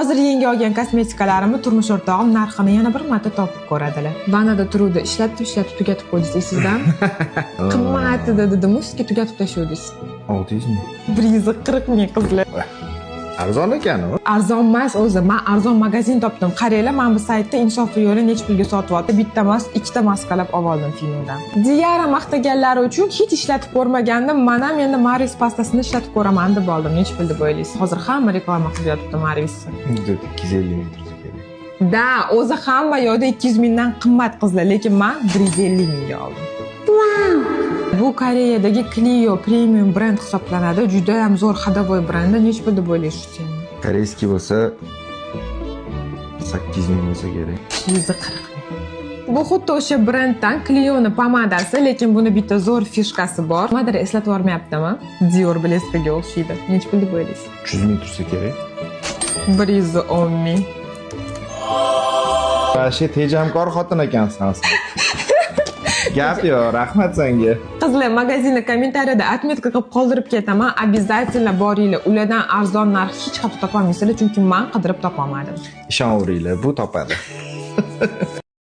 Hozir yangi olgan kosmetikalarimni turmush o'rtog'im narxini yana bir marta topib ko'radilar. Vanada turuvdi, ishlatib tugatib qo'ydingiz esingizdan. Qimmat dedim, sizga tugatib tashladingiz. 600 ming. 140 ming qizlar. Arzon ekan u. Arzon emas o'zi. Men arzon magazin topdim. Qaranglar, men bu saytda Insofli yo'li necha pulga sotib oldim. Bitta emas, ikkita maskalab oldim filmdan. Diyara maqtaganlari uchun hech ishlatib ko'rmagandim. Men ham endi Maris pastasini ishlatib ko'raman deb oldim. Necha pul deb o'ylaysiz? Hozir hamma reklama qilib yotibdi Marisni. 250 ming tursa kerak. Da, o'zi hamma yoqda 200 mingdan qimmat qizlar, lekin men 150 mingga oldim. Bu Koreyadagi Clio premium brend hisoblanadi. Juda ham zo'r xadovoy brendi. Necha pul deb o'ylaysiz endi? Koreyskiy bo'lsa 800 ming bo'lsa kerak. 240 ming. Bu xuddi o'sha brenddan Clio'ning pomadasi, lekin buni bitta zo'r fishkasi bor. Nimadir eslatib yubormayaptimi? Dior bleskiga o'xshaydi. Necha pul deb o'ylaysiz? 300 ming tursa kerak. 110 ming. Shu tejamkor xotin ekansan sen. Gap yo'q, rahmat senga. Qizlar, magazinni kommentariyada отметка qilib qoldirib ketaman. Обязательно boringlar. Ulardan arzon narx hech qayerda topolmaysizlar, chunki men qidirib topolmadim. Ishonaveringlar, bu topadi.